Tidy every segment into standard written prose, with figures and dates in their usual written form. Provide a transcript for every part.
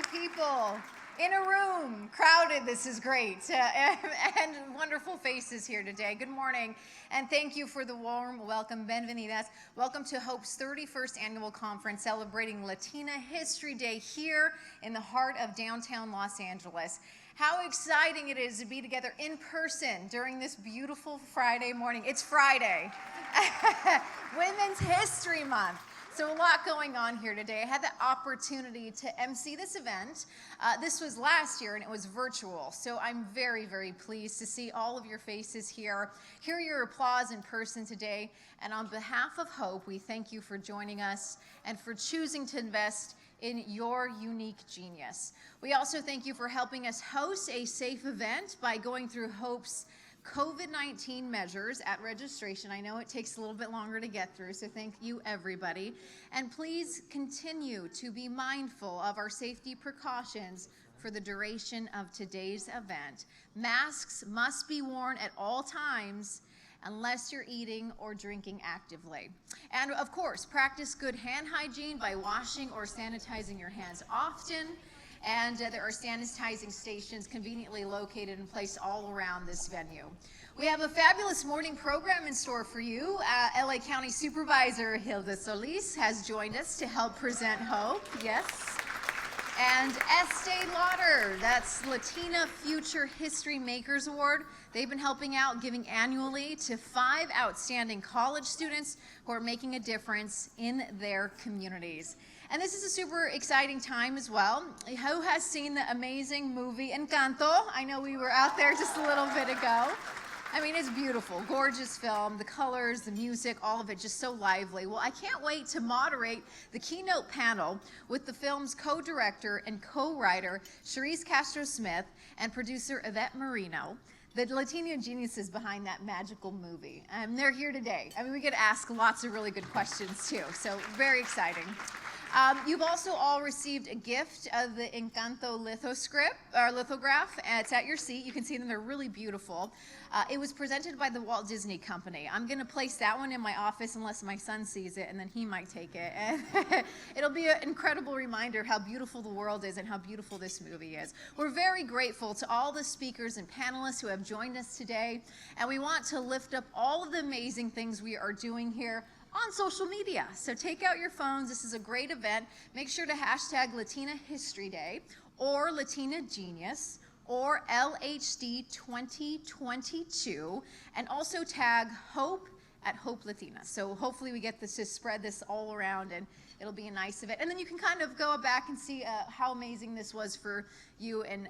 many people in a room, crowded. This is great. And wonderful faces here today. Good morning, and thank you for the warm welcome. Bienvenidas. Welcome to Hope's 31st Annual Conference celebrating Latina History Day here in the heart of downtown Los Angeles. How exciting it is to be together in person during this beautiful Friday morning. It's Friday, Women's History Month. So a lot going on here today. I had the opportunity to MC this event. This was last year and it was virtual. So I'm very, very pleased to see all of your faces here, hear your applause in person today. And on behalf of Hope, we thank you for joining us and for choosing to invest in your unique genius. We also thank you for helping us host a safe event by going through Hope's COVID-19 measures at registration. I know it takes a little bit longer to get through, so thank you, everybody. And please continue to be mindful of our safety precautions for the duration of today's event. Masks must be worn at all times unless you're eating or drinking actively. And of course, practice good hand hygiene by washing or sanitizing your hands often. And there are sanitizing stations conveniently located and placed all around this venue. We have a fabulous morning program in store for you. LA County Supervisor Hilda Solis has joined us to help present Hope, yes. And Estee Lauder, that's Latina Future History Makers Award. They've been helping out, giving annually to 5 outstanding college students who are making a difference in their communities. And this is a super exciting time as well. Who has seen the amazing movie Encanto? I know we were out there just a little bit ago. I mean, it's beautiful, gorgeous film, the colors, the music, all of it just so lively. Well, I can't wait to moderate the keynote panel with the film's co-director and co-writer, Charise Castro and producer Yvett Merino, the Latina geniuses behind that magical movie. They're here today. I mean, we get asked lots of really good questions too, so very exciting. You've also all received a gift of the Encanto lithograph. It's at your seat. You can see them. They're really beautiful. It was presented by the Walt Disney Company. I'm going to place that one in my office unless my son sees it, and then he might take it. And it'll be an incredible reminder of how beautiful the world is and how beautiful this movie is. We're very grateful to all the speakers and panelists who have joined us today, and we want to lift up all of the amazing things we are doing here on social media. So take out your phones. This is a great event. Make sure to hashtag Latina History Day or Latina Genius or LHD 2022, and also tag Hope at Hope Latina. So hopefully we get this to spread this all around, and it'll be a nice event. And then you can kind of go back and see how amazing this was for you, and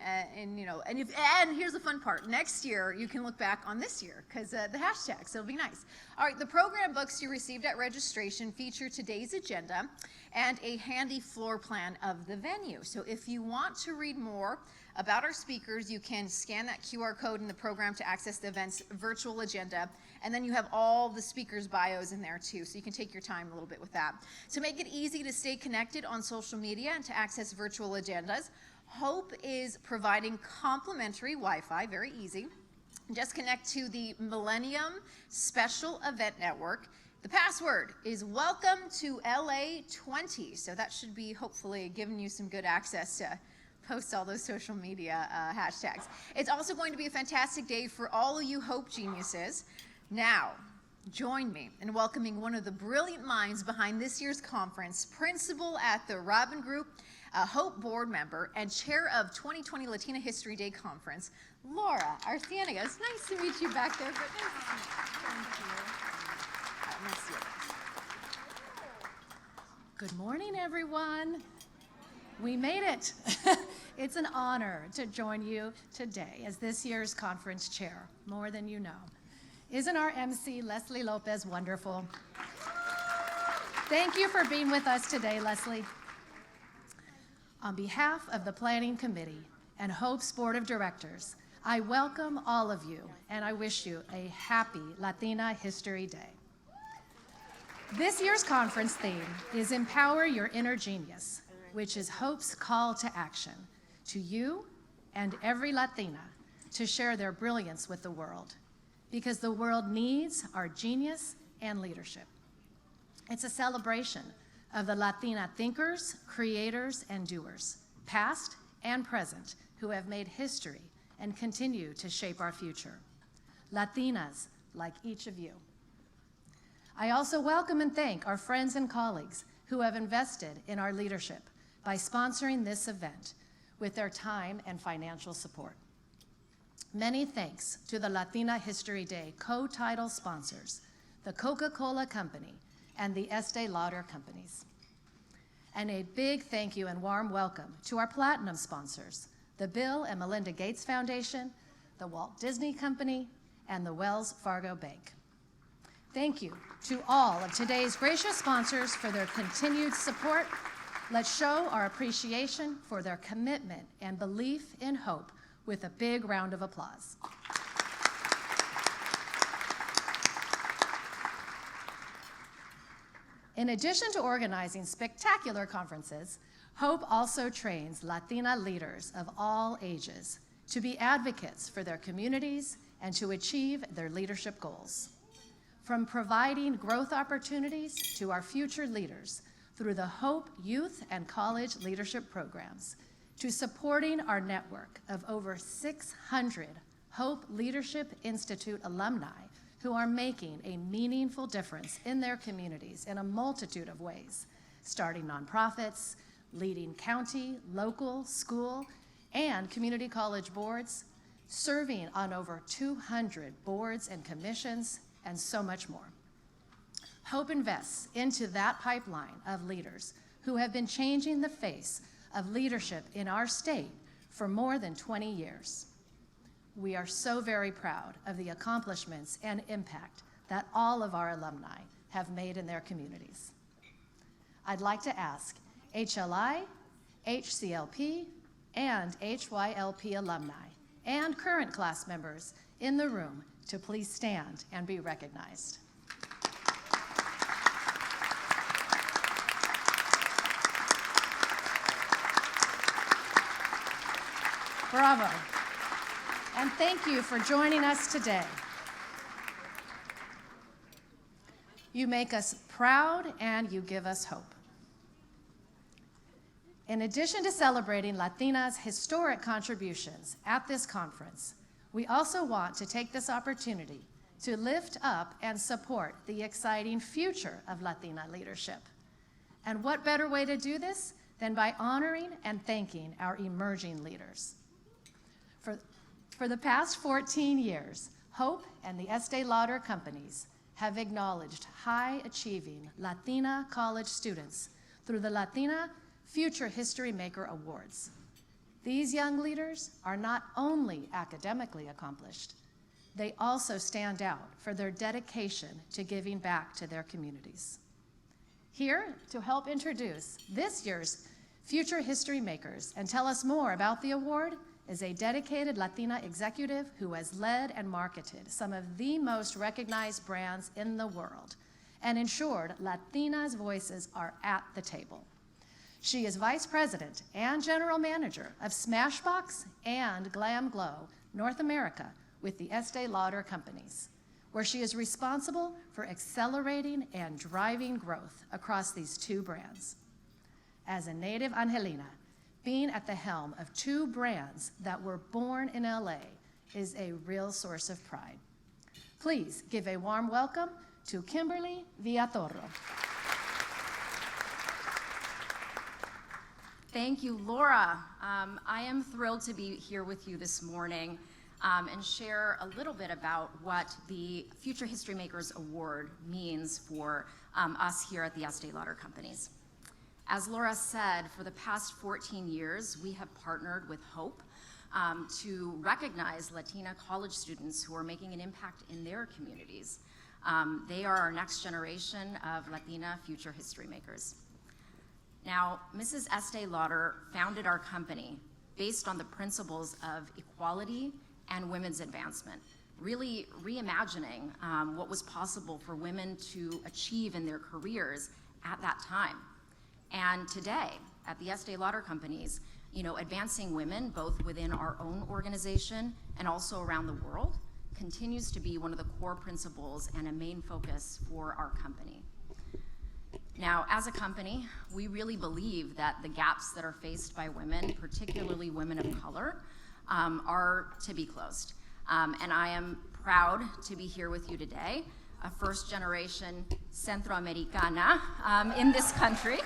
here's the fun part. Next year you can look back on this year because the hashtag, so it'll be nice. All right, the program books you received at registration feature today's agenda and a handy floor plan of the venue. So if you want to read more about our speakers, you can scan that QR code in the program to access the event's virtual agenda. And then you have all the speakers' bios in there too, so you can take your time a little bit with that. To make it easy to stay connected on social media and to access virtual agendas, Hope is providing complimentary Wi-Fi, very easy. Just connect to the Millennium Special Event Network. The password is welcome to LA 20, so that should be hopefully giving you some good access to post all those social media hashtags. It's also going to be a fantastic day for all of you Hope geniuses. Now, join me in welcoming one of the brilliant minds behind this year's conference, principal at the Robin Group, a Hope board member, and chair of 2020 Latina History Day Conference, Laura Arcienega. It's nice to meet you back there. But thank you. Nice to meet you. Good morning, everyone. We made it. It's an honor to join you today as this year's conference chair, more than you know. Isn't our MC, Leslie Lopez, wonderful? Thank you for being with us today, Leslie. On behalf of the Planning Committee and Hope's Board of Directors, I welcome all of you and I wish you a happy Latina History Day. This year's conference theme is Empower Your Inner Genius, which is Hope's call to action to you and every Latina to share their brilliance with the world, because the world needs our genius and leadership. It's a celebration of the Latina thinkers, creators, and doers, past and present, who have made history and continue to shape our future. Latinas like each of you. I also welcome and thank our friends and colleagues who have invested in our leadership by sponsoring this event with their time and financial support. Many thanks to the Latina History Day co-title sponsors, the Coca-Cola Company and the Estee Lauder Companies. And a big thank you and warm welcome to our platinum sponsors, the Bill and Melinda Gates Foundation, the Walt Disney Company, and the Wells Fargo Bank. Thank you to all of today's gracious sponsors for their continued support. Let's show our appreciation for their commitment and belief in hope with a big round of applause. In addition to organizing spectacular conferences, Hope also trains Latina leaders of all ages to be advocates for their communities and to achieve their leadership goals. From providing growth opportunities to our future leaders through the Hope Youth and College Leadership Programs, to supporting our network of over 600 Hope Leadership Institute alumni who are making a meaningful difference in their communities in a multitude of ways, starting nonprofits, leading county, local, school, and community college boards, serving on over 200 boards and commissions, and so much more. Hope invests into that pipeline of leaders who have been changing the face of leadership in our state for more than 20 years. We are so very proud of the accomplishments and impact that all of our alumni have made in their communities. I'd like to ask HLI, HCLP, and HYLP alumni and current class members in the room to please stand and be recognized. Bravo. And thank you for joining us today. You make us proud and you give us hope. In addition to celebrating Latina's historic contributions at this conference, we also want to take this opportunity to lift up and support the exciting future of Latina leadership. And what better way to do this than by honoring and thanking our emerging leaders. For the past 14 years, Hope and the Estee Lauder Companies have acknowledged high-achieving Latina college students through the Latina Future History Maker Awards. These young leaders are not only academically accomplished, they also stand out for their dedication to giving back to their communities. Here to help introduce this year's Future History Makers and tell us more about the award is a dedicated Latina executive who has led and marketed some of the most recognized brands in the world and ensured Latinas' voices are at the table. She is Vice President and General Manager of Smashbox and Glamglow North America with the Estee Lauder Companies, where she is responsible for accelerating and driving growth across these two brands. As a native Angelina, being at the helm of two brands that were born in LA is a real source of pride. Please give a warm welcome to Kimberly Villatoro. Thank you, Laura. I am thrilled to be here with you this morning and share a little bit about what the Future History Makers Award means for us here at the Estee Lauder Companies. As Laura said, for the past 14 years, we have partnered with Hope to recognize Latina college students who are making an impact in their communities. They are our next generation of Latina future history makers. Now, Mrs. Estee Lauder founded our company based on the principles of equality and women's advancement, really reimagining what was possible for women to achieve in their careers at that time. And today, at the Estee Lauder Companies, advancing women, both within our own organization and also around the world, continues to be one of the core principles and a main focus for our company. Now, as a company, we really believe that the gaps that are faced by women, particularly women of color, are to be closed. And I am proud to be here with you today, a first-generation Centroamericana in this country.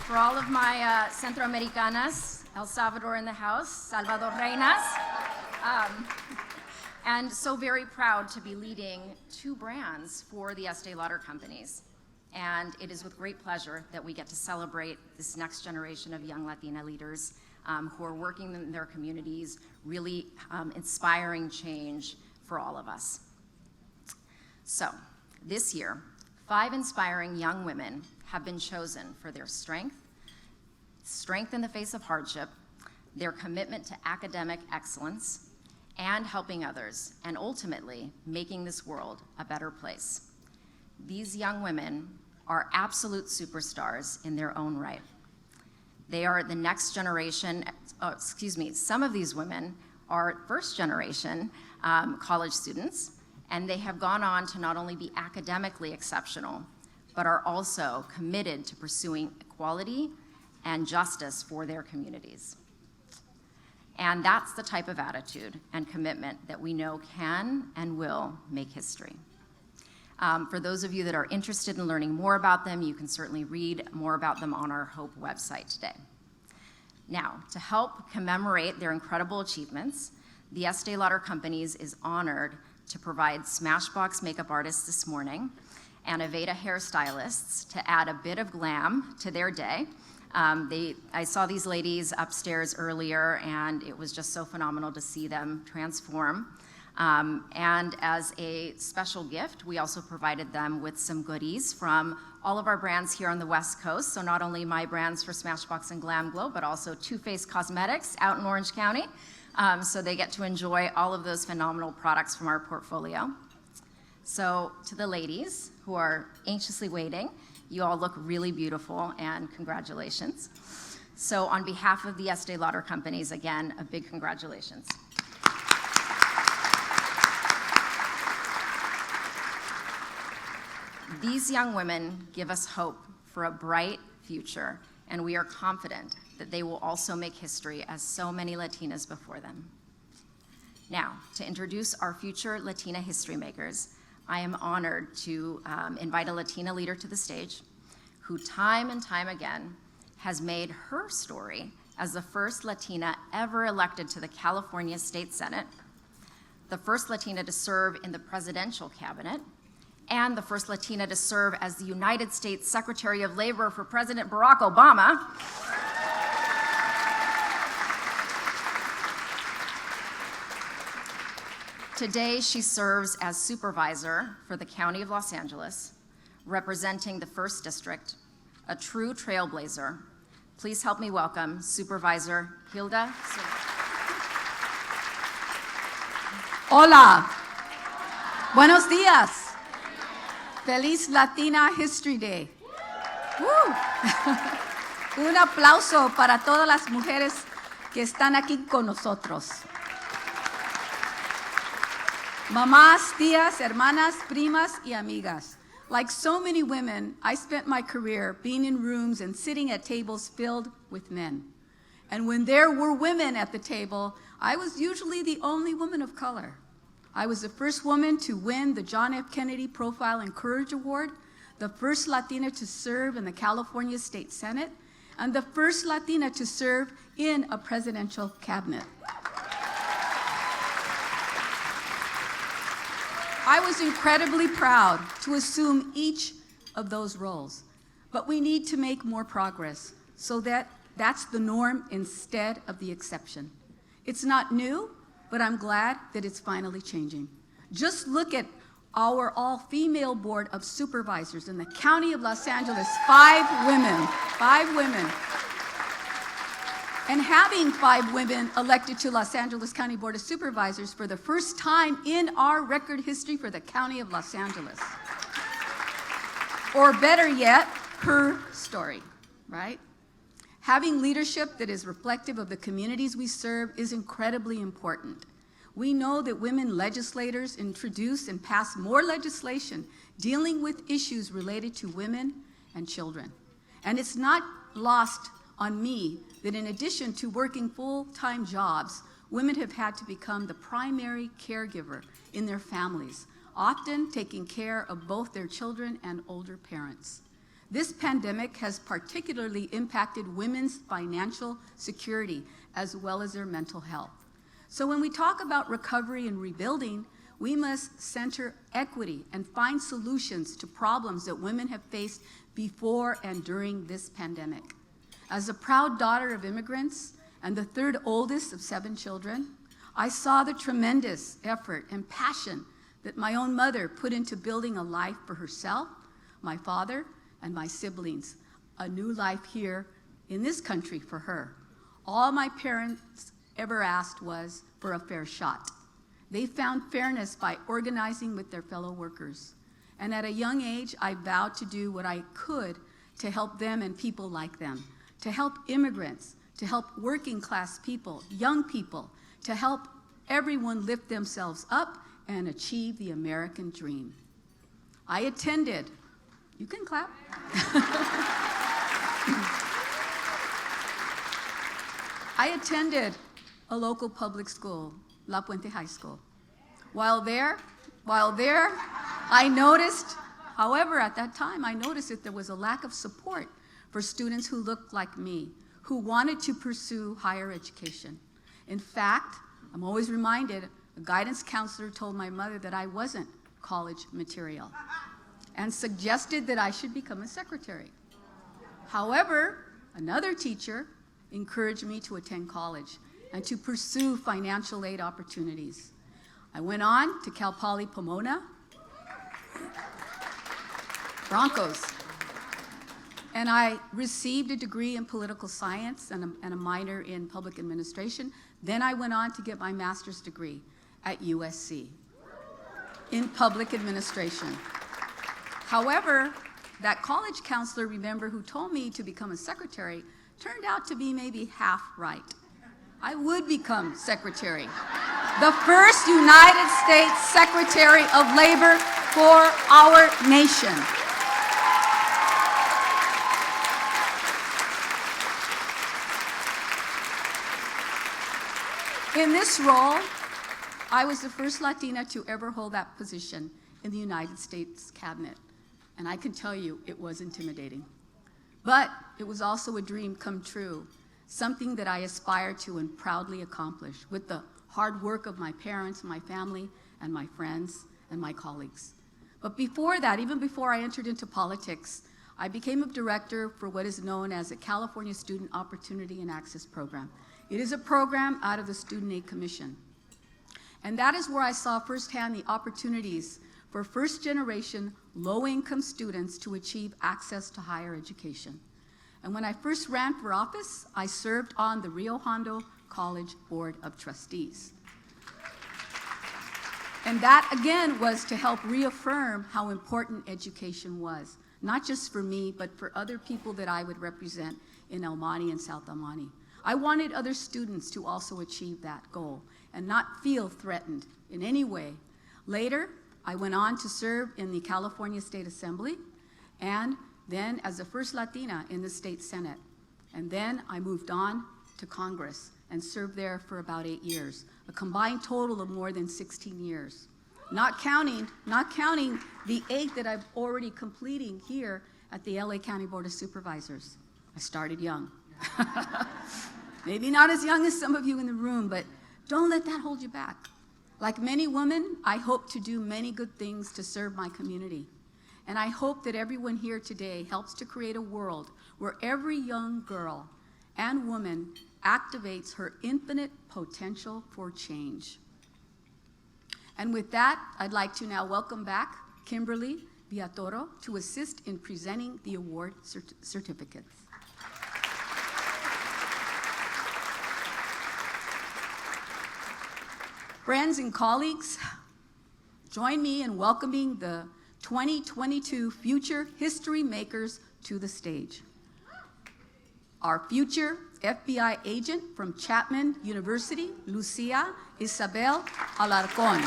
For all of my Centroamericanas, El Salvador in the house, Salvadoreñas, and so very proud to be leading 2 brands for the Estee Lauder companies. And it is with great pleasure that we get to celebrate this next generation of young Latina leaders who are working in their communities, really inspiring change for all of us. So, this year, 5 inspiring young women have been chosen for their strength in the face of hardship, their commitment to academic excellence, and helping others, and ultimately making this world a better place. These young women are absolute superstars in their own right. They are the next generation, some of these women are first generation college students, and they have gone on to not only be academically exceptional, but are also committed to pursuing equality and justice for their communities. And that's the type of attitude and commitment that we know can and will make history. For those of you that are interested in learning more about them, you can certainly read more about them on our HOPE website today. Now, to help commemorate their incredible achievements, the Estee Lauder Companies is honored to provide Smashbox makeup artists this morning and Yvett hairstylists to add a bit of glam to their day. I saw these ladies upstairs earlier, and it was just so phenomenal to see them transform. And as a special gift, we also provided them with some goodies from all of our brands here on the West Coast. So not only my brands for Smashbox and Glamglow, but also Too Faced Cosmetics out in Orange County. So they get to enjoy all of those phenomenal products from our portfolio. So to the ladies who are anxiously waiting, you all look really beautiful, and congratulations. So on behalf of the Estee Lauder Companies, again, a big congratulations. These young women give us hope for a bright future, and we are confident that they will also make history as so many Latinas before them. Now, to introduce our future Latina history makers, I am honored to invite a Latina leader to the stage who time and time again has made her story as the first Latina ever elected to the California State Senate, the first Latina to serve in the presidential cabinet, and the first Latina to serve as the United States Secretary of Labor for President Barack Obama. Today, she serves as supervisor for the County of Los Angeles, representing the 1st District, a true trailblazer. Please help me welcome Supervisor Hilda. Hola. Buenos días. Feliz Latina History Day. Un aplauso para todas las mujeres que están aquí con nosotros. Mamás, tías, hermanas, primas, y amigas. Like so many women, I spent my career being in rooms and sitting at tables filled with men. And when there were women at the table, I was usually the only woman of color. I was the first woman to win the John F. Kennedy Profile and Courage Award, the first Latina to serve in the California State Senate, and the first Latina to serve in a presidential cabinet. I was incredibly proud to assume each of those roles, but we need to make more progress so that that's the norm instead of the exception. It's not new, but I'm glad that it's finally changing. Just look at our all-female board of supervisors in the County of Los Angeles, 5 women. And having 5 women elected to Los Angeles County Board of Supervisors for the first time in our record history for the County of Los Angeles. Or better yet, her story, right? Having leadership that is reflective of the communities we serve is incredibly important. We know that women legislators introduce and pass more legislation dealing with issues related to women and children. And it's not lost on me that in addition to working full-time jobs, women have had to become the primary caregiver in their families, often taking care of both their children and older parents. This pandemic has particularly impacted women's financial security as well as their mental health. So when we talk about recovery and rebuilding, we must center equity and find solutions to problems that women have faced before and during this pandemic. As a proud daughter of immigrants and the third oldest of 7 children, I saw the tremendous effort and passion that my own mother put into building a life for herself, my father, and my siblings, a new life here in this country for her. All my parents ever asked was for a fair shot. They found fairness by organizing with their fellow workers. And at a young age, I vowed to do what I could to help them and people like them, to help immigrants, to help working class people, young people, to help everyone lift themselves up and achieve the American dream. I attended, you can clap. I attended a local public school, La Puente High School. While there, I noticed, however, at that time, I noticed that there was a lack of support for students who looked like me, who wanted to pursue higher education. In fact, I'm always reminded, a guidance counselor told my mother that I wasn't college material and suggested that I should become a secretary. However, another teacher encouraged me to attend college and to pursue financial aid opportunities. I went on to Cal Poly Pomona, Broncos, and I received a degree in political science and a minor in public administration. Then I went on to get my master's degree at USC in public administration. However, that college counselor, remember, who told me to become a secretary, turned out to be maybe half right. I would become secretary, the first United States Secretary of Labor for our nation. In this role, I was the first Latina to ever hold that position in the United States cabinet. And I can tell you, it was intimidating. But it was also a dream come true, something that I aspired to and proudly accomplished with the hard work of my parents, my family, and my friends, and my colleagues. But before that, even before I entered into politics, I became a director for what is known as the California Student Opportunity and Access Program. It is a program out of the Student Aid Commission. And that is where I saw firsthand the opportunities for first-generation, low-income students to achieve access to higher education. And when I first ran for office, I served on the Rio Hondo College Board of Trustees. And that, again, was to help reaffirm how important education was, not just for me, but for other people that I would represent in El Monte and South El Monte. I wanted other students to also achieve that goal and not feel threatened in any way. Later, I went on to serve in the California State Assembly, and then as the first Latina in the State Senate. And then I moved on to Congress and served there for about 8 years, a combined total of more than 16 years. Not counting the 8 that I'm already completing here at the LA County Board of Supervisors. I started young. Maybe not as young as some of you in the room, but don't let that hold you back. Like many women, I hope to do many good things to serve my community. And I hope that everyone here today helps to create a world where every young girl and woman activates her infinite potential for change. And with that, I'd like to now welcome back Kimberly Villatoro to assist in presenting the award certificates. Friends and colleagues, join me in welcoming the 2022 Future History Makers to the stage. our future FBI agent from Chapman University, Lucia Isabel Alarcón.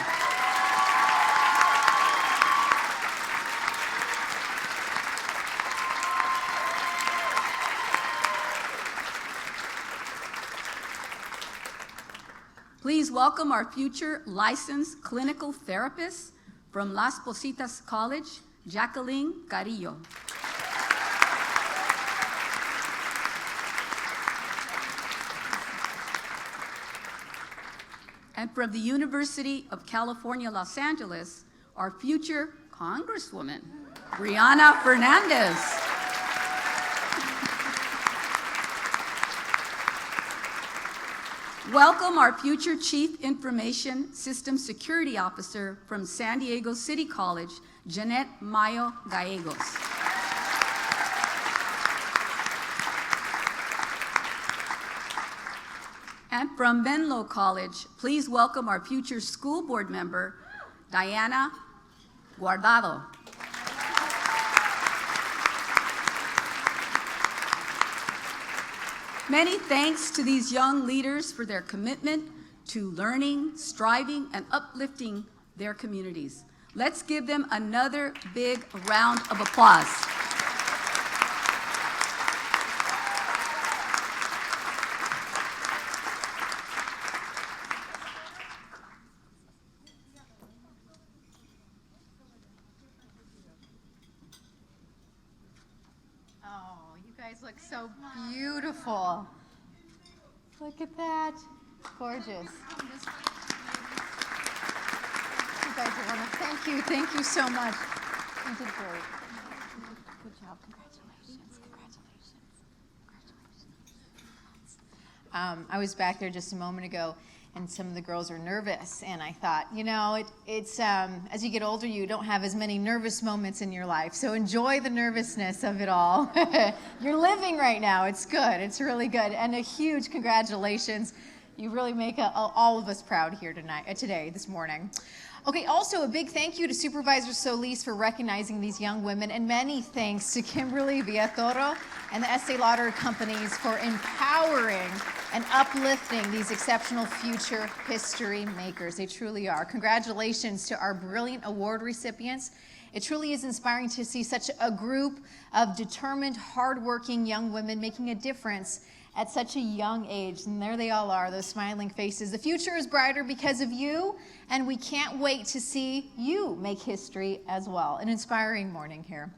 Please welcome our future licensed clinical therapist from Las Positas College, Jacqueline Carrillo. And from the University of California, Los Angeles, our future Congresswoman, Brianna Fernandez. Welcome our future Chief Information System Security Officer from San Diego City College, Jeanette Mayo Gallegos. And from Menlo College, please welcome our future school board member, Diana Guardado. Many thanks to these young leaders for their commitment to learning, striving, and uplifting their communities. Let's give them another big round of applause. Look so beautiful. Look at that. Gorgeous. You guys are wonderful. Thank you. Thank you so much. You did great. Good job. Congratulations. I was back there just a moment ago, and some of the girls are nervous, and I thought, you know, it's as you get older, you don't have as many nervous moments in your life, so enjoy the nervousness of it all. You're living right now. It's good. It's really good, and a huge congratulations. You really make all of us proud here this morning. Okay, also a big thank you to Supervisor Solis for recognizing these young women, and many thanks to Kimberly, Villatoro, and the Estee Lauder companies for empowering and uplifting these exceptional future history makers. They truly are. Congratulations to our brilliant award recipients. It truly is inspiring to see such a group of determined, hardworking young women making a difference at such a young age. And there they all are, those smiling faces. The future is brighter because of you, and we can't wait to see you make history as well. An inspiring morning here.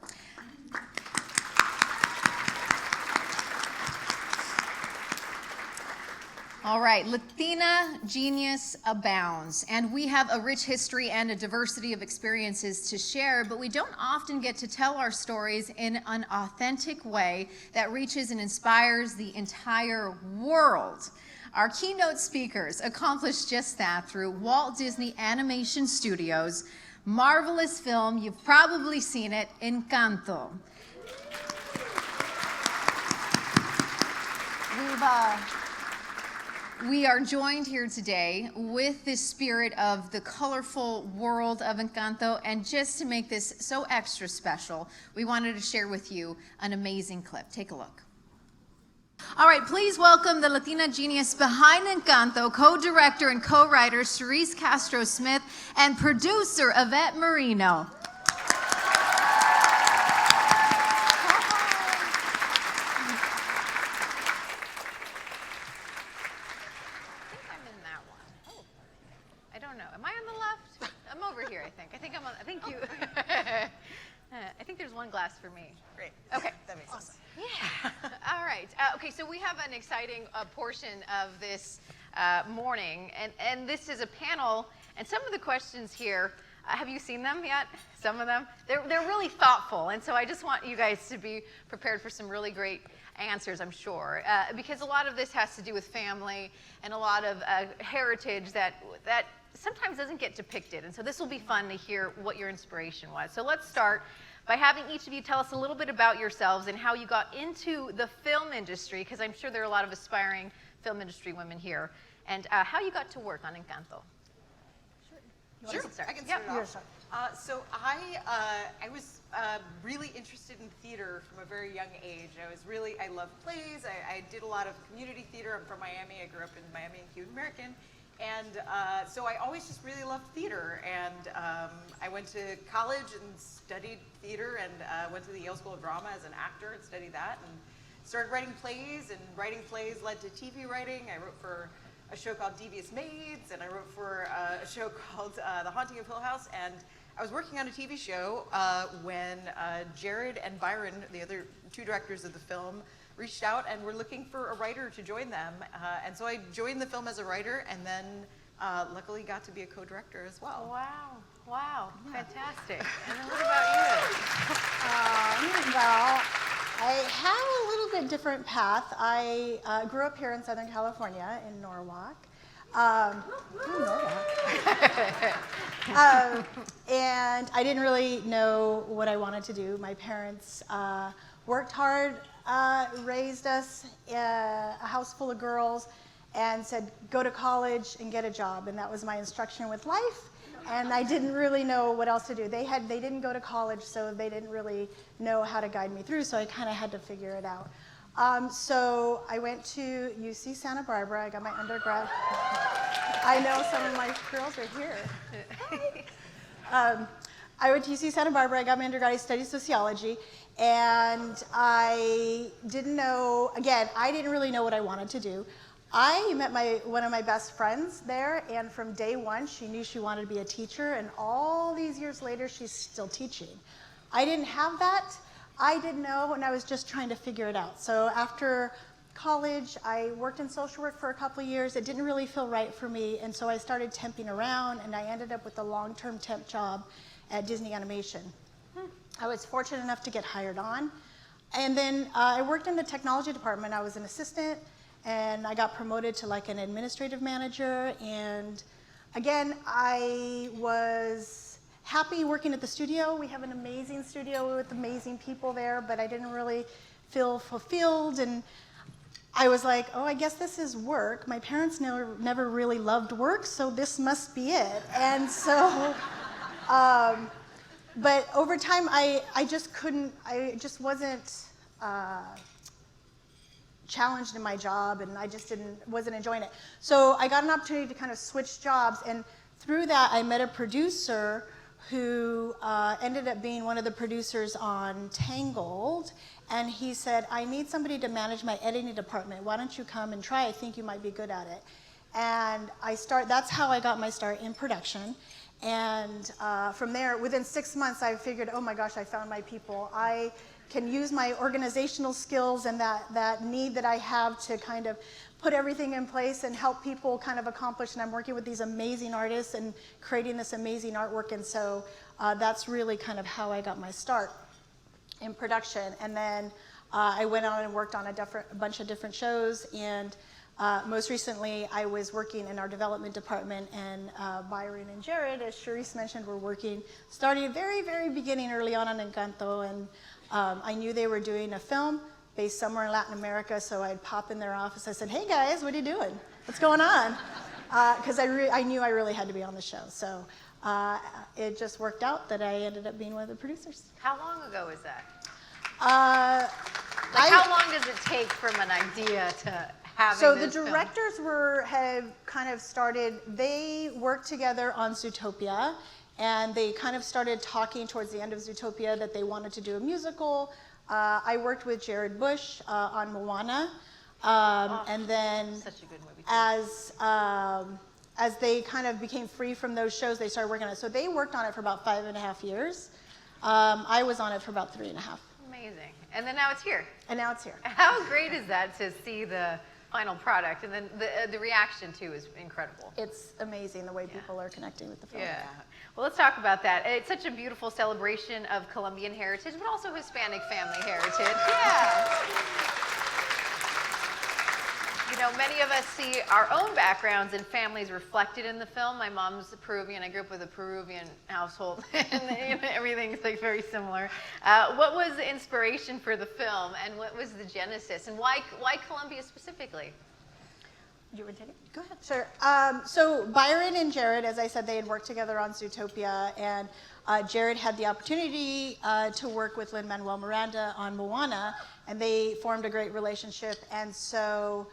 All right, Latina genius abounds, and we have a rich history and a diversity of experiences to share, but we don't often get to tell our stories in an authentic way that reaches and inspires the entire world. Our keynote speakers accomplished just that through Walt Disney Animation Studios' marvelous film, you've probably seen it, Encanto. We are joined here today with the spirit of the colorful world of Encanto, and just to make this so extra special, we wanted to share with you an amazing clip. Take a look. All right, please welcome the Latina genius behind Encanto, co-director and co-writer Charise Castro Smith, and producer Yvett Merino. I think there's one glass for me. Great. Okay. That makes sense. Yeah. All right. Okay, so we have an exciting portion of this morning, and this is a panel, and some of the questions here, have you seen them yet? Some of them? They're really thoughtful, and so I just want you guys to be prepared for some really great answers, I'm sure, because a lot of this has to do with family and a lot of heritage that sometimes doesn't get depicted, and so this will be fun to hear what your inspiration was. So let's start by having each of you tell us a little bit about yourselves and how you got into the film industry, because I'm sure there are a lot of aspiring film industry women here, and how you got to work on Encanto. Sure, I can start it off. So I was really interested in theater from a very young age. I loved plays. I did a lot of community theater. I'm from Miami. I grew up in Miami and Cuban American. And so I always just really loved theater. And I went to college and studied theater and went to the Yale School of Drama as an actor and studied that. And started writing plays, and writing plays led to TV writing. I wrote for a show called Devious Maids, and I wrote for a show called The Haunting of Hill House. And I was working on a TV show when Jared and Byron, the other two directors of the film, reached out and were looking for a writer to join them. And so I joined the film as a writer, and then luckily got to be a co-director as well. Wow, fantastic. And then what about you? Well, I have a little bit different path. I grew up here in Southern California in Norwalk. And I didn't really know what I wanted to do. My parents worked hard, raised us, a house full of girls, and said, go to college and get a job. And that was my instruction with life. And I didn't really know what else to do. They didn't go to college, so they didn't really know how to guide me through, so I kind of had to figure it out. So I went to UC Santa Barbara. I got my undergrad. I know some of my girls are here. I went to UC Santa Barbara. I got my undergrad. I studied sociology. And I didn't know, again, I didn't really know what I wanted to do. I met one of my best friends there, and from day one, she knew she wanted to be a teacher, and all these years later, she's still teaching. I didn't have that. I didn't know, and I was just trying to figure it out. So after college, I worked in social work for a couple of years. It didn't really feel right for me, and so I started temping around, and I ended up with a long-term temp job at Disney Animation. I was fortunate enough to get hired on, and then I worked in the technology department. I was an assistant, and I got promoted to like an administrative manager. And again, I was happy working at the studio. We have an amazing studio with amazing people there, but I didn't really feel fulfilled. And I was like, oh, I guess this is work. My parents never really loved work, so this must be it. And so, but over time, I just wasn't challenged in my job, and I just wasn't enjoying it. So I got an opportunity to kind of switch jobs, and through that I met a producer who ended up being one of the producers on Tangled, and he said, I need somebody to manage my editing department. Why don't you come and try? I think you might be good at it. And that's how I got my start in production. And from there, within 6 months, I figured, oh my gosh, I found my people. I can use my organizational skills and that need that I have to kind of put everything in place and help people kind of accomplish. And I'm working with these amazing artists and creating this amazing artwork. And so that's really kind of how I got my start in production. And then I went on and worked on a bunch of different shows. And most recently, I was working in our development department, and Byron and Jared, as Charise mentioned, were starting at very, very beginning early on Encanto. And I knew they were doing a film based somewhere in Latin America, so I'd pop in their office. I said, hey guys, what are you doing? What's going on? Because I knew I really had to be on the show. So it just worked out that I ended up being one of the producers. How long ago was that? How long does it take from an idea to having So this the directors have kind of started, they worked together on Zootopia, and they kind of started talking towards the end of Zootopia that they wanted to do a musical. I worked with Jared Bush on Moana, and then such a good movie too. As they kind of became free from those shows, they started working on it. So they worked on it for about 5.5 years. I was on it for about 3.5. Amazing. And then now it's here. And now it's here. How great is that to see the final product? And then the reaction too is incredible. It's amazing the way people are connecting with the film. Yeah. Well, let's talk about that. It's such a beautiful celebration of Colombian heritage, but also Hispanic family heritage. Yeah. You know, many of us see our own backgrounds and families reflected in the film. My mom's Peruvian. I grew up with a Peruvian household, and everything's like very similar. What was the inspiration for the film, and what was the genesis, and why Colombia specifically? You would take it? Go ahead. Sure. So Byron and Jared, as I said, they had worked together on Zootopia, and Jared had the opportunity to work with Lin-Manuel Miranda on Moana, and they formed a great relationship. And so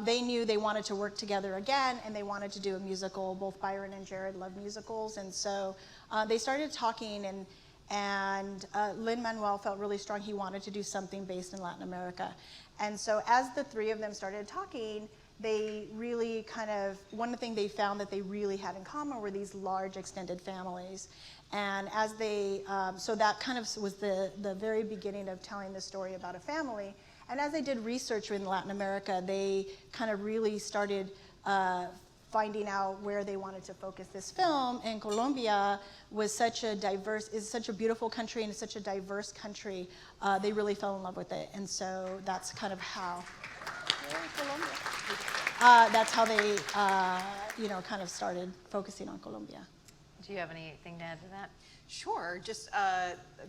they knew they wanted to work together again, and they wanted to do a musical. Both Byron and Jared love musicals, and so they started talking, and Lin-Manuel felt really strong he wanted to do something based in Latin America. And so as the three of them started talking, they really one of the things they found that they really had in common were these large extended families. And as they, so that kind of was the very beginning of telling the story about a family. And as they did research in Latin America, they kind of really started finding out where they wanted to focus this film. And Colombia was is such a beautiful country, and it's such a diverse country. They really fell in love with it. And so that's kind of how, that's how they, kind of started focusing on Colombia. Do you have anything to add to that? Sure. Just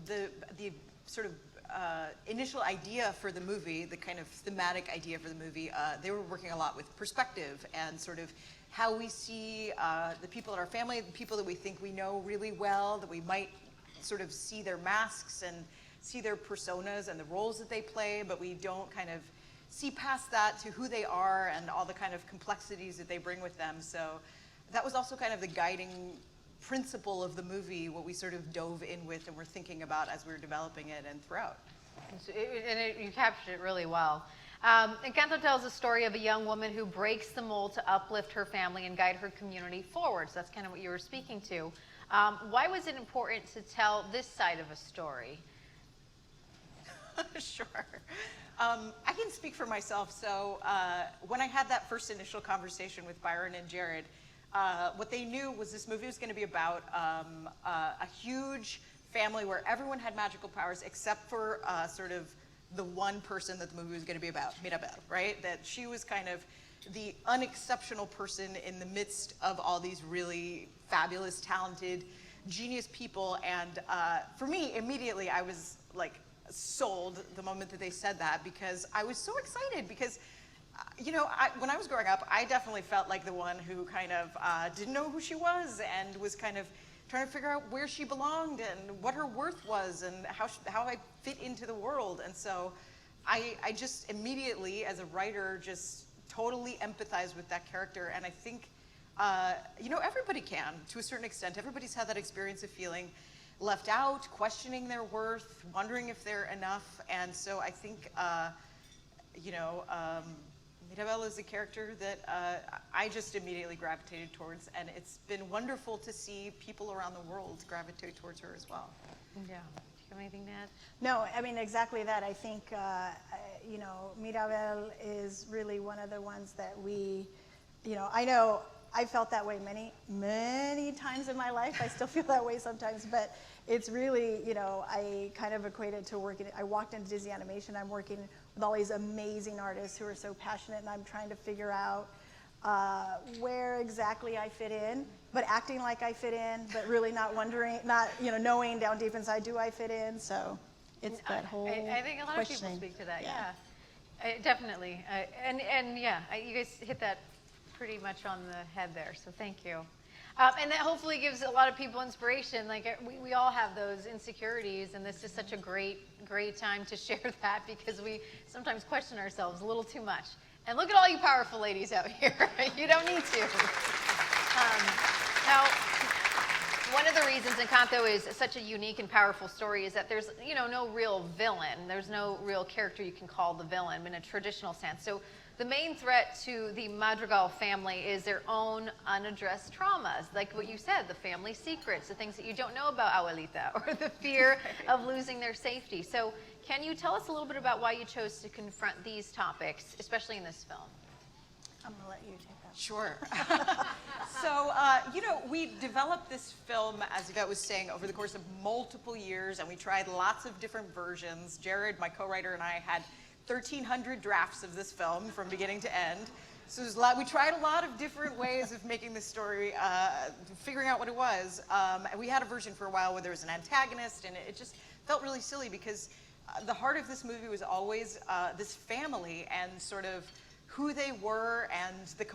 the sort of initial idea for the movie, the kind of thematic idea for the movie, they were working a lot with perspective and sort of how we see the people in our family, the people that we think we know really well, that we might sort of see their masks and see their personas and the roles that they play, but we don't kind of see past that to who they are and all the kind of complexities that they bring with them. So that was also kind of the guiding principle of the movie, what we sort of dove in with and were thinking about as we were developing it and throughout. You captured it really well. Encanto tells the story of a young woman who breaks the mold to uplift her family and guide her community forward. So that's kind of what you were speaking to. Why was it important to tell this side of a story? Sure. I can speak for myself. So when I had that first initial conversation with Byron and Jared, what they knew was this movie was going to be about a huge family where everyone had magical powers except for sort of the one person that the movie was going to be about, Mirabel, right? That she was kind of the unexceptional person in the midst of all these really fabulous, talented, genius people. And for me, immediately, I was like sold the moment that they said that, because I was so excited because when I was growing up, I definitely felt like the one who kind of didn't know who she was and was kind of trying to figure out where she belonged and what her worth was and how I fit into the world. And so I just immediately, as a writer, just totally empathized with that character. And I think, everybody can, to a certain extent. Everybody's had that experience of feeling left out, questioning their worth, wondering if they're enough. And so I think, Mirabel is a character that I just immediately gravitated towards, and it's been wonderful to see people around the world gravitate towards her as well. Yeah. Do you have anything to add? No, I mean, exactly that. I think, Mirabel is really one of the ones that we, I know I felt that way many, many times in my life. I still feel that way sometimes, but it's really, I kind of equated to working. I walked into Disney Animation. I'm working with all these amazing artists who are so passionate, and I'm trying to figure out where exactly I fit in, but acting like I fit in, but really not wondering, knowing down deep inside, do I fit in? So it's that whole I think a lot of people speak to that, yeah. Definitely. You guys hit that pretty much on the head there, so thank you. And that hopefully gives a lot of people inspiration. Like we all have those insecurities, and this is such a great time to share that, because we sometimes question ourselves a little too much. And look at all you powerful ladies out here. You don't need to. Now, one of the reasons Encanto is such a unique and powerful story is that there's no real villain. There's no real character you can call the villain in a traditional sense. So the main threat to the Madrigal family is their own unaddressed traumas, like what you said, the family secrets, the things that you don't know about Abuelita, or the fear of losing their safety. So can you tell us a little bit about why you chose to confront these topics, especially in this film? I'm going to let you take that. Sure. So, we developed this film, as Yvette was saying, over the course of multiple years, and we tried lots of different versions. Jared, my co-writer, and I had 1,300 drafts of this film from beginning to end. So we tried a lot of different ways of making this story, figuring out what it was. And we had a version for a while where there was an antagonist, and it just felt really silly because the heart of this movie was always this family and sort of who they were and the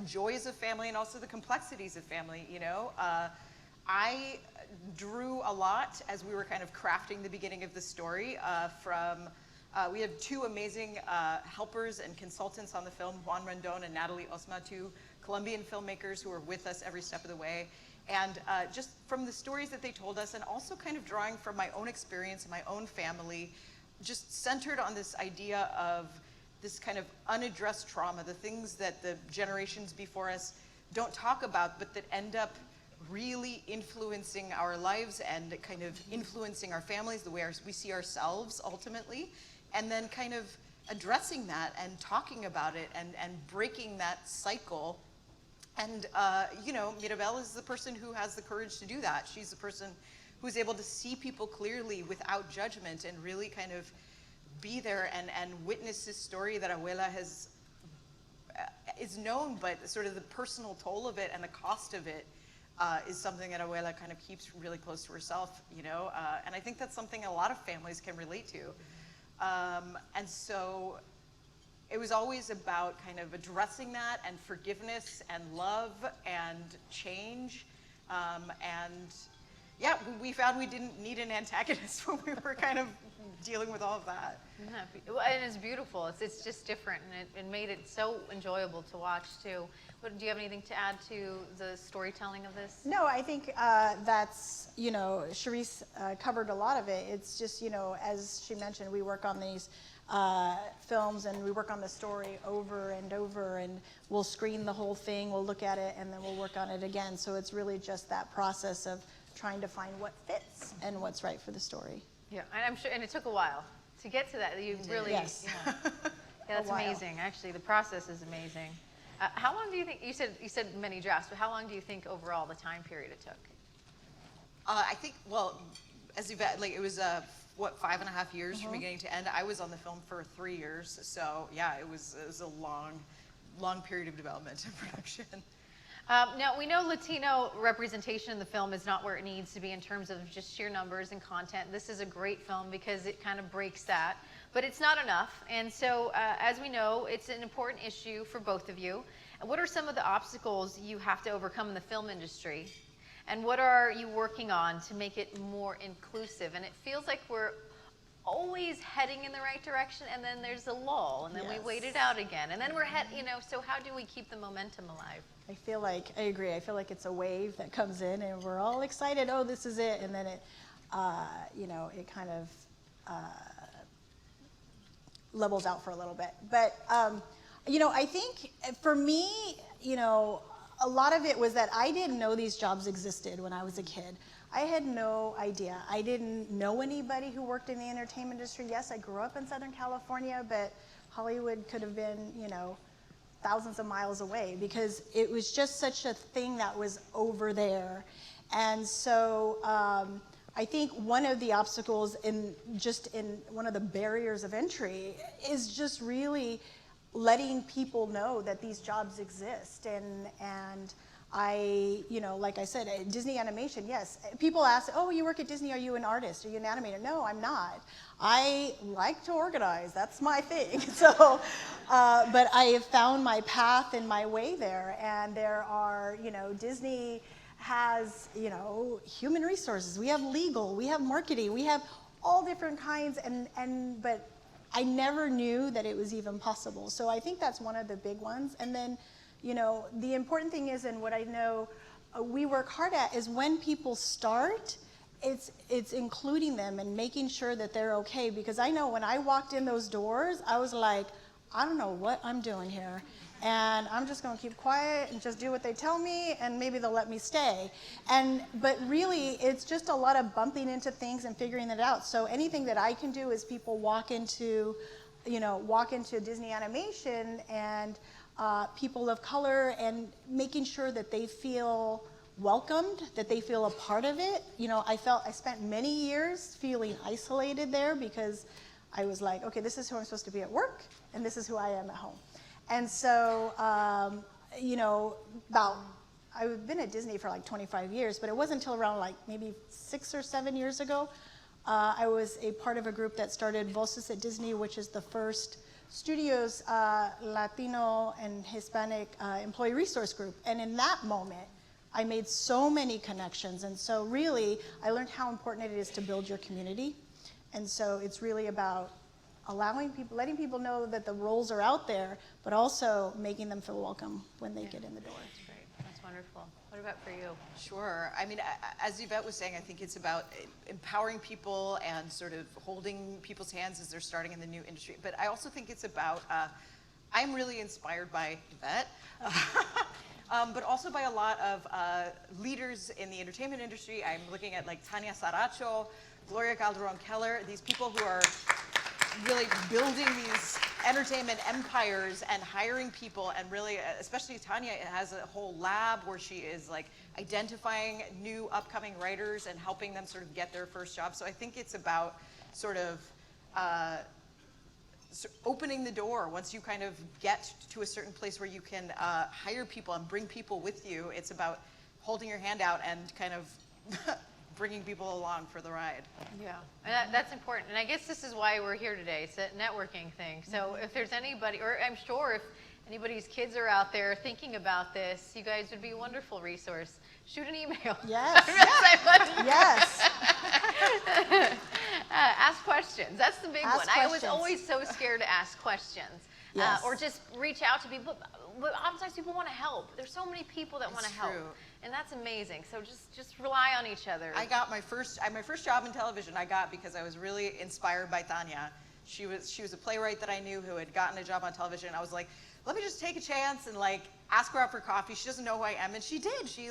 joys of family and also the complexities of family, you know. I drew a lot as we were kind of crafting the beginning of the story we have two amazing helpers and consultants on the film, Juan Rendon and Natalie Osma, two Colombian filmmakers who are with us every step of the way. And just from the stories that they told us, and also kind of drawing from my own experience and my own family, just centered on this idea of this kind of unaddressed trauma, the things that the generations before us don't talk about, but that end up really influencing our lives and kind of influencing our families, the way we see ourselves ultimately, and then kind of addressing that and talking about it and breaking that cycle. And, you know, Mirabel is the person who has the courage to do that. She's the person who's able to see people clearly without judgment and really kind of be there and witness this story that Abuela is known, but sort of the personal toll of it and the cost of it is something that Abuela kind of keeps really close to herself, you know, and I think that's something a lot of families can relate to. And so it was always about kind of addressing that and forgiveness and love and change. And yeah, we found we didn't need an antagonist when we were kind of dealing with all of that. Yeah, and it's beautiful. It's just different, and it made it so enjoyable to watch too. Do you have anything to add to the storytelling of this? No, I think that's, you know, Charise covered a lot of it. It's just, you know, as she mentioned, we work on these films and we work on the story over and over, and we'll screen the whole thing, we'll look at it, and then we'll work on it again. So it's really just that process of trying to find what fits and what's right for the story. Yeah, and I'm sure, and it took a while to get to that. You really, yes. Yeah, that's amazing. Actually, the process is amazing. How long do you think, you said many drafts, but how long do you think overall the time period it took? I think, well, as Yvette, like it was, 5.5 years from beginning to end. I was on the film for 3 years. So yeah, it was a long period of development and production. Now, we know Latino representation in the film is not where it needs to be in terms of just sheer numbers and content. This is a great film because it kind of breaks that, but it's not enough. And so, as we know, it's an important issue for both of you. What are some of the obstacles you have to overcome in the film industry? And what are you working on to make it more inclusive? And it feels like we're always heading in the right direction, and then there's a lull, and then we wait it out again. And then we're so how do we keep the momentum alive? I agree. I feel like it's a wave that comes in and we're all excited, oh, this is it. And then it, it kind of levels out for a little bit. But, I think for me, a lot of it was that I didn't know these jobs existed when I was a kid. I had no idea. I didn't know anybody who worked in the entertainment industry. Yes, I grew up in Southern California, but Hollywood could have been, thousands of miles away because it was just such a thing that was over there. And so I think one of the obstacles in one of the barriers of entry is just really letting people know that these jobs exist. And I, like I said, Disney animation, yes. People ask, oh, you work at Disney, are you an artist? Are you an animator? No, I'm not. I like to organize, that's my thing. So, but I have found my path and my way there. And there are, Disney has, human resources. We have legal, we have marketing, we have all different kinds, but I never knew that it was even possible. So I think that's one of the big ones. And then, the important thing is, and what I know we work hard at, is when people start, it's including them and making sure that they're okay. Because I know when I walked in those doors, I was like, I don't know what I'm doing here. And I'm just gonna keep quiet and just do what they tell me, and maybe they'll let me stay. But really, it's just a lot of bumping into things and figuring it out. So anything that I can do is people walk into Disney animation and people of color, and making sure that they feel welcomed, that they feel a part of it. I spent many years feeling isolated there because I was like, okay, this is who I'm supposed to be at work, and this is who I am at home. And so, I've been at Disney for like 25 years, but it wasn't until around like maybe 6 or 7 years ago, I was a part of a group that started Voces at Disney, which is the first Studio's Latino and Hispanic Employee Resource Group. And in that moment, I made so many connections. And so really, I learned how important it is to build your community. And so it's really about allowing people, letting people know that the roles are out there, but also making them feel welcome when they get in the door. That's great. That's wonderful. What about for you? Sure. I mean, as Yvette was saying, I think it's about empowering people and sort of holding people's hands as they're starting in the new industry. But I also think it's about, I'm really inspired by Yvette, but also by a lot of leaders in the entertainment industry. I'm looking at like Tania Saracho, Gloria Calderon-Keller, these people who are really building these entertainment empires and hiring people, and really, especially Tania has a whole lab where she is like identifying new upcoming writers and helping them sort of get their first job. So I think it's about sort of opening the door. Once you kind of get to a certain place where you can hire people and bring people with you, it's about holding your hand out and kind of bringing people along for the ride. Yeah, and that's important. And I guess this is why we're here today. It's a networking thing. So if there's anybody, or I'm sure if anybody's kids are out there thinking about this, you guys would be a wonderful resource. Shoot an email. Yes. Yes. Ask questions. That's the big Ask one. I was questions. always so scared to ask questions. Yes. Or just reach out to people. But oftentimes people want to help. There's so many people that want to help. true. And that's amazing. So just rely on each other. I got my first job in television I got because I was really inspired by Tania. She was a playwright that I knew who had gotten a job on television. I was like, let me just take a chance and like ask her out for coffee. She doesn't know who I am, and she did. She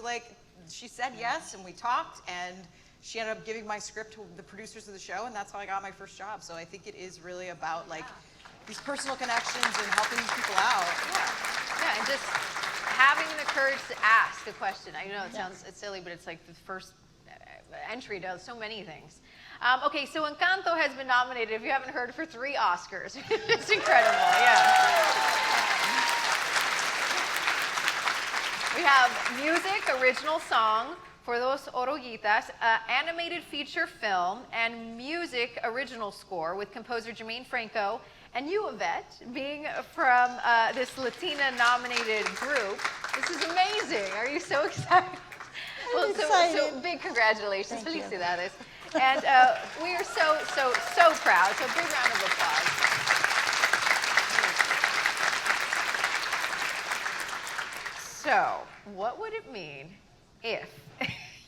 said yes, and we talked, and she ended up giving my script to the producers of the show, and that's how I got my first job. So I think it is really about like these personal connections and helping people out. Yeah, and just having the courage to ask a question. I know it sounds silly, but it's like the first entry to so many things. Okay, so Encanto has been nominated, if you haven't heard, for 3 Oscars. It's incredible, yeah. We have music, original song for Los Oruguitas, animated feature film, and music original score with composer Jermaine Franco, and you, Yvette, being from this Latina-nominated group. This is amazing. Are you so excited? Well, excited. So big congratulations. Thank you. Felicidades. And we are so proud. So big round of applause. So, what would it mean if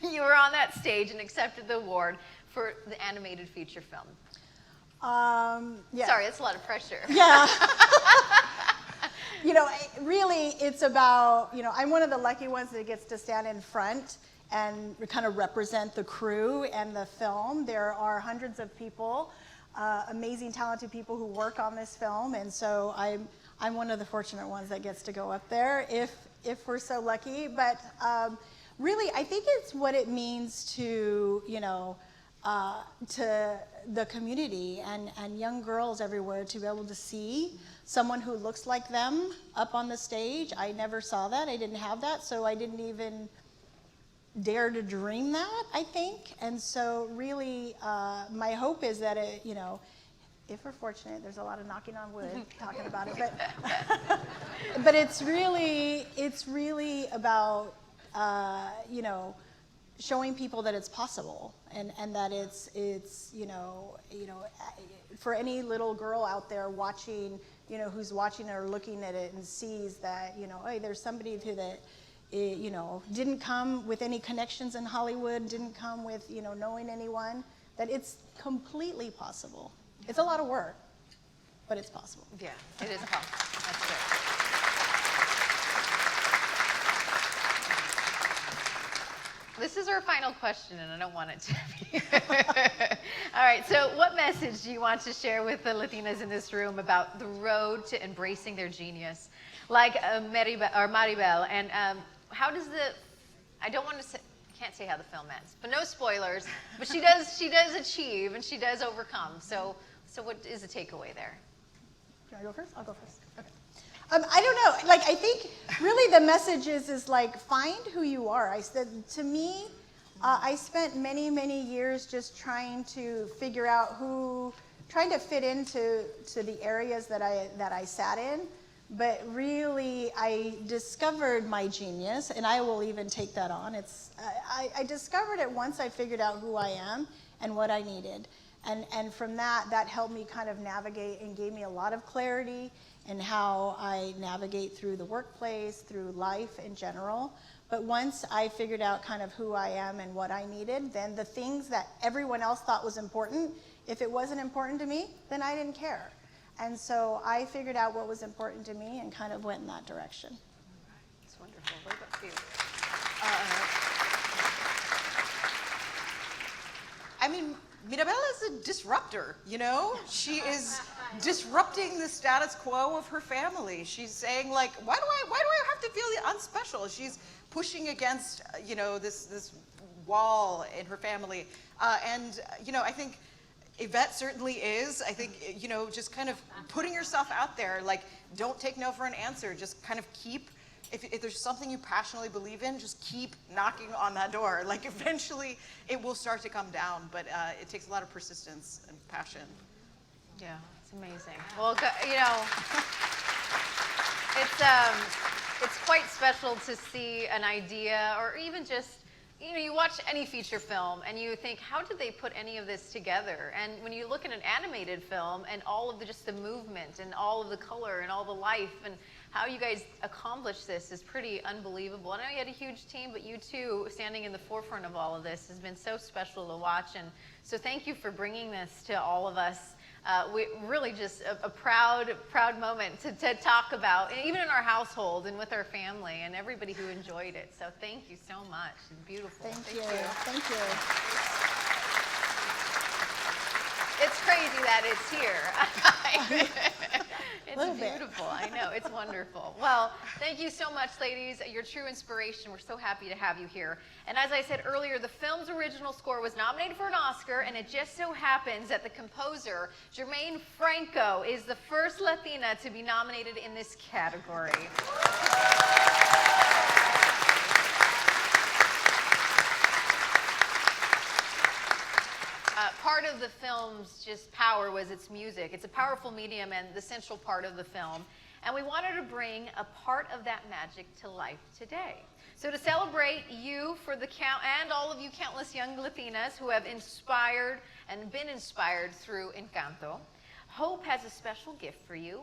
you were on that stage and accepted the award for the animated feature film? Yeah. Sorry, that's a lot of pressure. Yeah. Really, it's about, I'm one of the lucky ones that gets to stand in front and kind of represent the crew and the film. There are hundreds of people, amazing, talented people who work on this film, and so I'm one of the fortunate ones that gets to go up there if we're so lucky. But really, I think it's what it means to, to the community and young girls everywhere to be able to see someone who looks like them up on the stage. I never saw that. I didn't have that, so I didn't even dare to dream that, I think. And so really, my hope is that if we're fortunate, there's a lot of knocking on wood talking about it, but it's really about showing people that it's possible, and that it's for any little girl out there watching, who's watching or looking at it and sees that, hey, there's somebody that didn't come with any connections in Hollywood, didn't come with knowing anyone, that it's completely possible. It's a lot of work, but it's possible. Yeah, it is possible. That's good. This is our final question, and I don't want it to be. All right, so what message do you want to share with the Latinas in this room about the road to embracing their genius? Like Maribel, and how does I don't want to say, can't say how the film ends, but no spoilers, but she does achieve, and she does overcome. So what is the takeaway there? Can I go first? I'll go first. Okay. I don't know. Like, I think really the message is like, find who you are. I said, to me, I spent many, many years just trying to figure out who trying to fit into the areas that I sat in. But really, I discovered my genius, and I will even take that on. I discovered it once I figured out who I am and what I needed. And from that helped me kind of navigate and gave me a lot of clarity in how I navigate through the workplace, through life in general. But once I figured out kind of who I am and what I needed, then the things that everyone else thought was important, if it wasn't important to me, then I didn't care. And so I figured out what was important to me and kind of went in that direction. That's wonderful. What about you? I mean, Mirabella is a disruptor, you know? She is disrupting the status quo of her family. She's saying, like, why do I have to feel unspecial? She's pushing against, you know, this wall in her family. And, you know, I think Yvette certainly is. I think, you know, just kind of putting yourself out there, like, don't take no for an answer. Just kind of keep, if there's something you passionately believe in, just keep knocking on that door. Like, eventually it will start to come down, but it takes a lot of persistence and passion. Yeah, it's amazing. Well, you know, it's quite special to see an idea, or even just, you know, you watch any feature film and you think, how did they put any of this together? And when you look at an animated film and all of just the movement and all of the color and all the life and how you guys accomplished this is pretty unbelievable. I know you had a huge team, but you too, standing in the forefront of all of this, has been so special to watch. And so thank you for bringing this to all of us. We really just a proud moment to talk about, even in our household and with our family and everybody who enjoyed it. So thank you so much. It's beautiful. Thank you. Thank you. It's crazy that it's here. It's beautiful. I know. It's wonderful. Well, thank you so much, ladies. You're true inspiration. We're so happy to have you here. And as I said earlier, the film's original score was nominated for an Oscar, and it just so happens that the composer, Germaine Franco, is the first Latina to be nominated in this category. Part of the film's just power was its music. It's a powerful medium and the central part of the film. And we wanted to bring a part of that magic to life today. So to celebrate you and all of you countless young Latinas who have inspired and been inspired through Encanto, Hope has a special gift for you.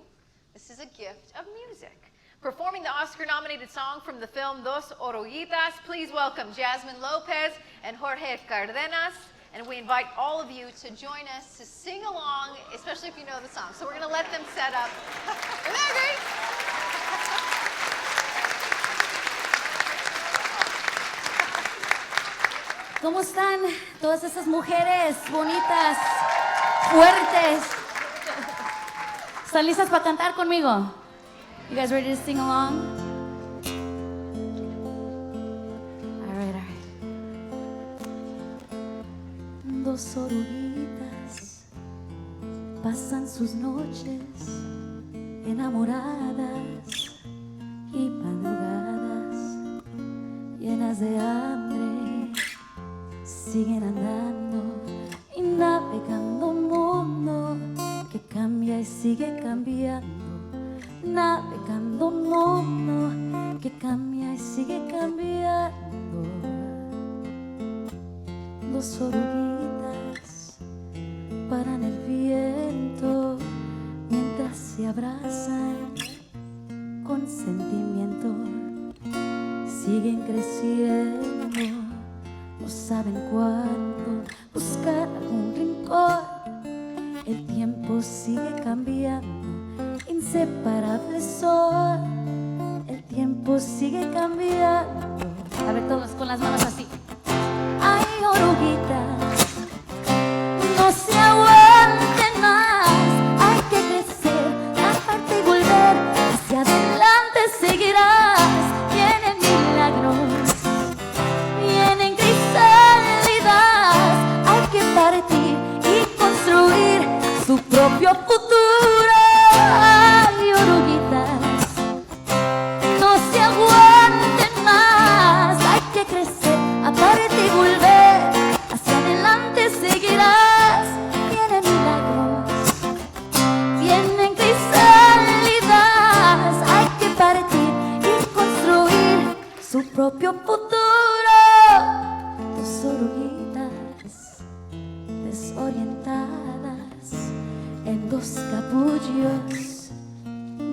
This is a gift of music. Performing the Oscar-nominated song from the film Dos Oruguitas, please welcome Jasmine, Lopez, and Jorge Cardenas. And we invite all of you to join us to sing along, especially if you know the song. So we're going to let them set up. Isn't that great? ¿Cómo están todas esas mujeres bonitas, fuertes? ¿Están listas para cantar conmigo? You guys ready to sing along? Dos oruguitas pasan sus noches enamoradas y madrugadas llenas de hambre, siguen andando y navegando un mundo que cambia y sigue cambiando, navegando un mundo que cambia y sigue cambiando. Dos oruguitas paran el viento mientras se abrazan con sentimiento. Siguen creciendo, no saben cuándo buscar algún rincón. El tiempo sigue cambiando, inseparable son. El tiempo sigue cambiando. A ver, todos con las manos así. Ay, oruguitas, no se aguanten más. Hay que crecer, aparte y volver. Hacia adelante seguirás. Vienen milagros, vienen crisálidas. Hay que partir y construir su propio futuro. Ay, oruguitas, no se aguanten más. Hay que crecer, aparte y volver. Hacia adelante seguirás. Vienen milagros, capullos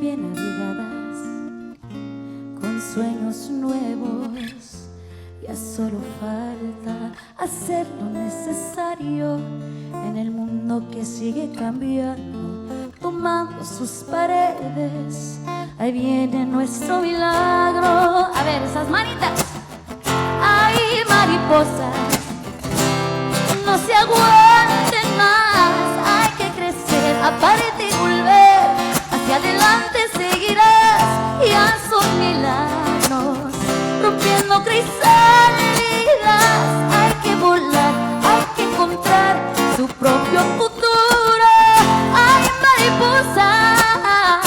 bien abrigadas, con sueños nuevos. Ya solo falta hacer lo necesario en el mundo que sigue cambiando, tomando sus paredes. Ahí viene nuestro milagro. A ver, esas manitas. Ay, mariposas, no se aguanten más. Hay que crecer, aparte y volver. Hacia adelante seguirás. Ya son milagros, rompiendo cristalidas. Hay que volar, hay que encontrar su propio futuro. Ay, mariposas,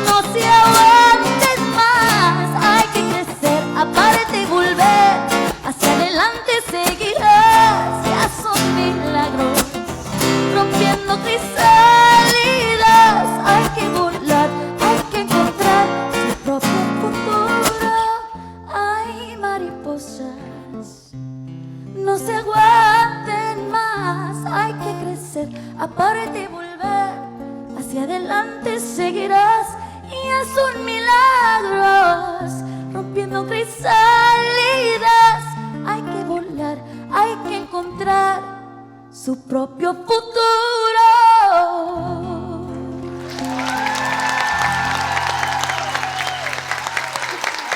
no se aguanten más. Hay que crecer, aparte y volver. Hacia adelante seguirás. Ya son milagros, rompiendo cristalidas. Hay que volar, hay que encontrar su propio futuro. Ay, mariposas, no se aguanten más. Hay que crecer, aparte y volver. Hacia adelante seguirás. Ya son milagros, rompiendo cristalidas. Hay que volar, hay que encontrar su propio futuro.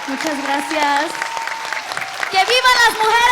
Muchas gracias. ¡Que vivan las mujeres!